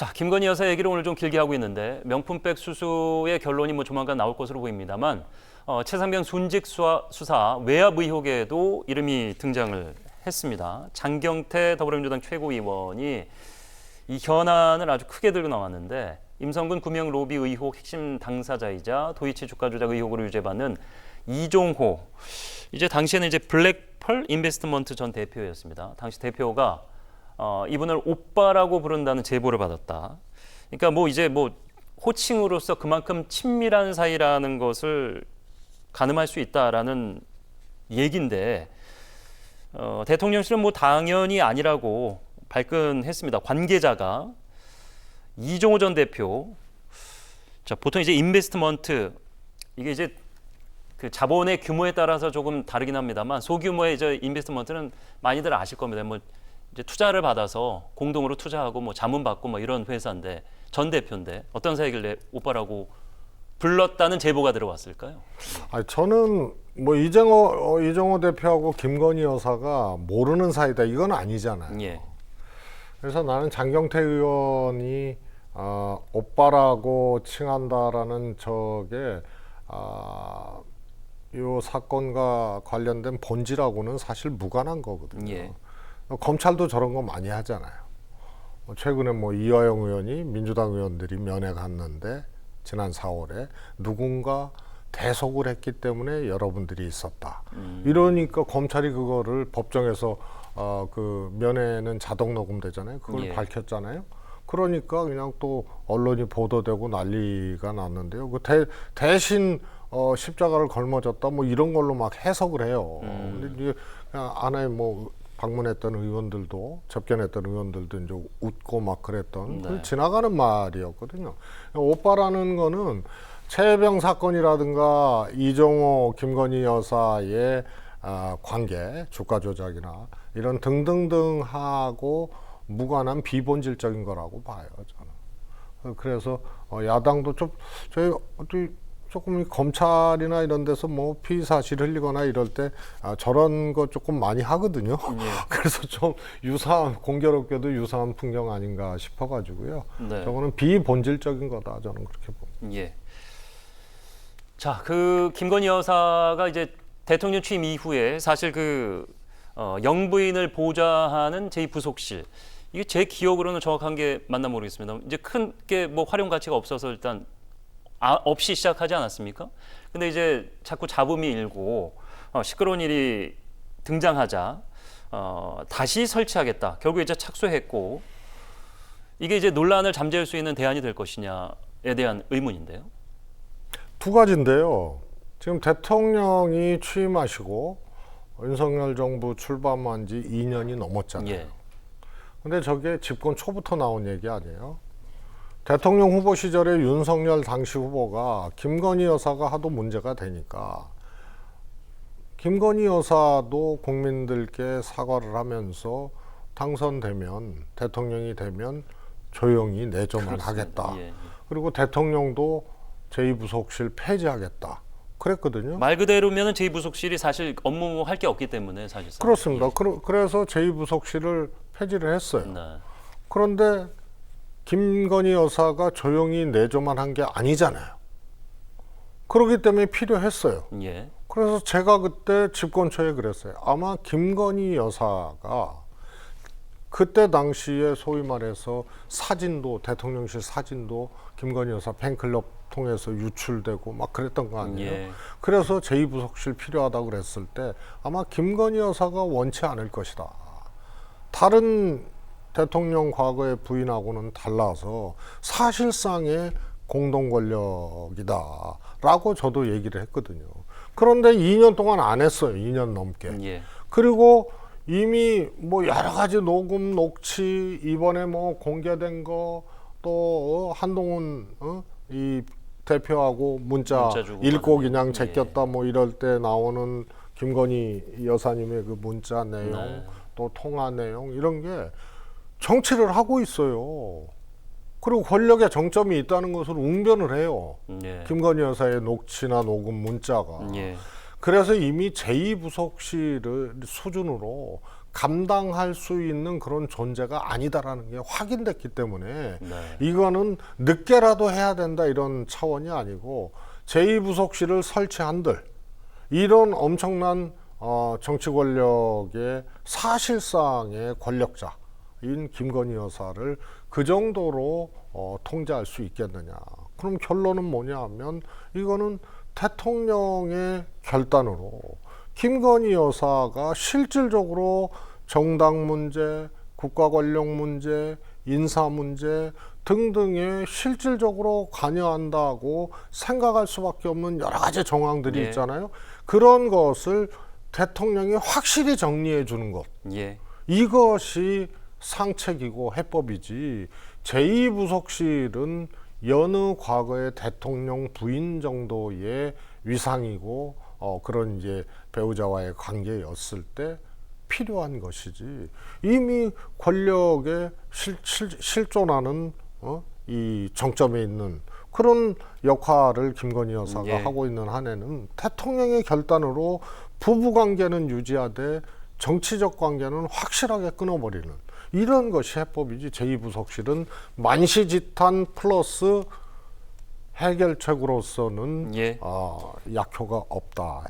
자, 김건희 여사 얘기를 오늘 좀 길게 하고 있는데 명품백 수수의 결론이 뭐 조만간 나올 것으로 보입니다만 최상병 순직 수사 외압 의혹에도 이름이 등장을 했습니다. 장경태 더불어민주당 최고위원이 이 현안을 아주 크게 들고 나왔는데 임성근 구명 로비 의혹 핵심 당사자이자 도이치 주가 조작 의혹으로 유죄받는 이종호, 이제 당시에는 이제 블랙펄 인베스트먼트 전 대표였습니다. 당시 대표가 이분을 오빠라고 부른다는 제보를 받았다. 그러니까 뭐 이제 뭐 호칭으로서 그만큼 친밀한 사이라는 것을 가늠할 수 있다라는 얘기인데 대통령실은 뭐 당연히 아니라고 발끈했습니다. 관계자가 이종호 전 대표, 자 보통 이제 인베스트먼트 이게 이제 그 자본의 규모에 따라서 조금 다르긴 합니다만 소규모의 이제 인베스트먼트는 많이들 아실 겁니다. 뭐 이제 투자를 받아서 공동으로 투자하고 뭐 자문 받고 뭐 이런 회사인데 전 대표인데 어떤 사이길래 오빠라고 불렀다는 제보가 들어왔을까요? 아니, 저는 뭐 이종호 대표하고 김건희 여사가 모르는 사이다 이건 아니잖아요. 예. 그래서 나는 장경태 의원이 오빠라고 칭한다라는 저게 이 사건과 관련된 본질하고는 사실 무관한 거거든요. 예. 검찰도 저런 거 많이 하잖아요. 최근에 뭐 이화영 의원이 민주당 의원들이 면회 갔는데 지난 4월에 누군가 대속을 했기 때문에 여러분들이 있었다. 이러니까 검찰이 그거를 법정에서 그 면회는 자동 녹음되잖아요. 그걸 예. 밝혔잖아요. 그러니까 그냥 또 언론이 보도되고 난리가 났는데요. 그 대신 십자가를 걸머졌다 뭐 이런 걸로 막 해석을 해요. 근데 이제 그냥 안에 뭐 방문했던 의원들도 접견했던 의원들도 이제 웃고 막 그랬던 그 지나가는 말이었거든요. 오빠라는 거는 최혜병 사건이라든가 이종호, 김건희 여사의 관계, 주가 조작이나 이런 등등등하고 무관한 비본질적인 거라고 봐요, 저는. 그래서 야당도 저희 조금 검찰이나 이런 데서 뭐 피의 사실 흘리거나 이럴 때 저런 거 조금 많이 하거든요. 예. 그래서 좀 공교롭게도 유사한 풍경 아닌가 싶어가지고요. 네. 저거는 비본질적인 거다, 저는 그렇게 봅니다. 예. 자, 그 김건희 여사가 이제 대통령 취임 이후에 사실 그 영부인을 보좌하는 제2부속실, 이게 제 기억으로는 정확한 게 맞나 모르겠습니다. 이제 큰 게 뭐 활용 가치가 없어서 일단 없이 시작하지 않았습니까? 근데 이제 자꾸 잡음이 일고 시끄러운 일이 등장하자 다시 설치하겠다. 결국 이제 착수했고, 이게 이제 논란을 잠재울 수 있는 대안이 될 것이냐에 대한 의문인데요. 두 가지인데요. 지금 대통령이 취임하시고 윤석열 정부 출범한 지 2년이 넘었잖아요. 예. 근데 저게 집권 초부터 나온 얘기 아니에요? 대통령 후보 시절에 윤석열 당시 후보가 김건희 여사가 하도 문제가 되니까 김건희 여사도 국민들께 사과를 하면서 당선되면, 대통령이 되면 조용히 내조만 그렇습니다. 하겠다. 예. 그리고 대통령도 제2부속실 폐지하겠다. 그랬거든요. 말 그대로면은 제2부속실이 사실 업무 할 게 없기 때문에 사실상. 그렇습니다. 예. 그래서 제2부속실을 폐지를 했어요. 네. 그런데 김건희 여사가 조용히 내조만 한 게 아니잖아요. 그렇기 때문에 필요했어요. 예. 그래서 제가 그때 집권 초에 그랬어요. 아마 김건희 여사가 그때 당시에 소위 말해서 사진도, 대통령실 사진도 김건희 여사 팬클럽 통해서 유출되고 막 그랬던 거 아니에요. 예. 그래서 제2부속실 필요하다고 그랬을 때 아마 김건희 여사가 원치 않을 것이다. 다른 대통령 과거의 부인하고는 달라서 사실상의 공동 권력이다라고 저도 얘기를 했거든요. 그런데 2년 동안 안 했어요. 2년 넘게. 예. 그리고 이미 뭐 여러 가지 녹음, 녹취, 이번에 뭐 공개된 거, 또 한동훈 이 대표하고 문자 주고 읽고 받는, 그냥 제꼈다 뭐 이럴 때 나오는 김건희 여사님의 그 문자 내용, 네. 또 통화 내용 이런 게 정치를 하고 있어요. 그리고 권력의 정점이 있다는 것을 웅변을 해요. 예. 김건희 여사의 녹취나 녹음 문자가. 예. 그래서 이미 제2부속실 수준으로 감당할 수 있는 그런 존재가 아니다라는 게 확인됐기 때문에 네. 이거는 늦게라도 해야 된다 이런 차원이 아니고 제2부속실을 설치한들 이런 엄청난 정치 권력의 사실상의 권력자인 김건희 여사를 그 정도로 통제할 수 있겠느냐. 그럼 결론은 뭐냐 하면 이거는 대통령의 결단으로 김건희 여사가 실질적으로 정당 문제, 국가 권력 문제, 인사 문제 등등에 실질적으로 관여한다고 생각할 수밖에 없는 여러 가지 정황들이 예. 있잖아요. 그런 것을 대통령이 확실히 정리해 주는 것. 예. 이것이 상책이고 해법이지 제2부속실은 여느 과거의 대통령 부인 정도의 위상이고 그런 이제 배우자와의 관계였을 때 필요한 것이지 이미 권력에 실존하는 이 정점에 있는 그런 역할을 김건희 여사가 예. 하고 있는 한에는 대통령의 결단으로 부부 관계는 유지하되 정치적 관계는 확실하게 끊어버리는 이런 것이 해법이지 제2부속실은 만시지탄 플러스 해결책으로서는 예. 약효가 없다.